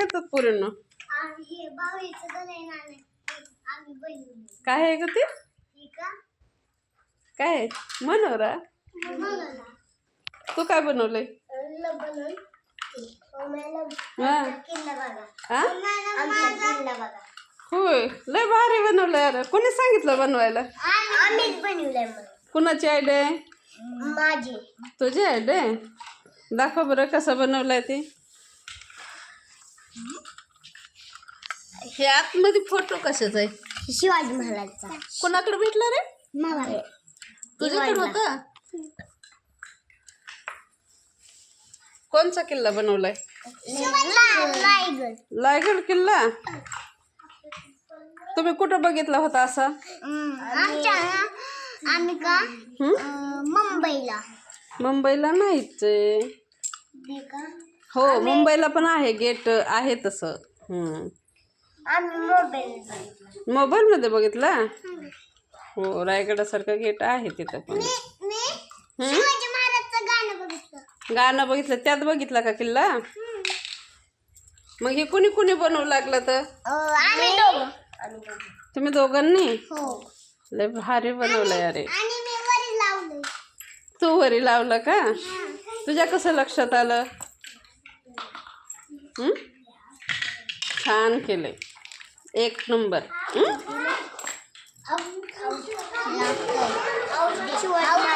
करतात पोरींनो? काय आहे ग ते? काय आहे? मनोरा. तू काय बनवलंय? होय, लय भारी बनवलंय. अरे कोणी सांगितलं बनवायला? कुणाची आयडिया आहे? माझी. तुझी आयडिया आहे? दाखव बरं कसं बनवलंय ते. हे आतमध्ये फोटो कशाचा आहे? शिवाजी महाराजचा. कोणाकडे भेटला रे? मला. तुझ्याकडे होता? कोणचा किल्ला बनवलाय? रायगड. रायगड किल्ला. तुम्ही कुठं बघितला होता असा? आम्ही का मुंबईला. मुंबईला नाहीच. हो, मुंबईला पण आहे, गेट आहे तसं. आम्ही मोबाईल मध्ये बघितला. हो, रायगडासारखं गेट आहे तिथं पण. शिवाजी महाराजचं गाणं बघितलं. गाणं बघितलं, त्यात बघितला का किल्ला? मग हे कुणी कुणी बनवू लागलं तर? आम्ही दोघं. तुम्ही दोघांनी? हो. लय भारी बनवलंय. अरे आणि मी वरी लावलंय. तू वरी लावलं का? तुझ्या कसं लक्षात आलं? छान केलंय, एक नंबर. शिवाजी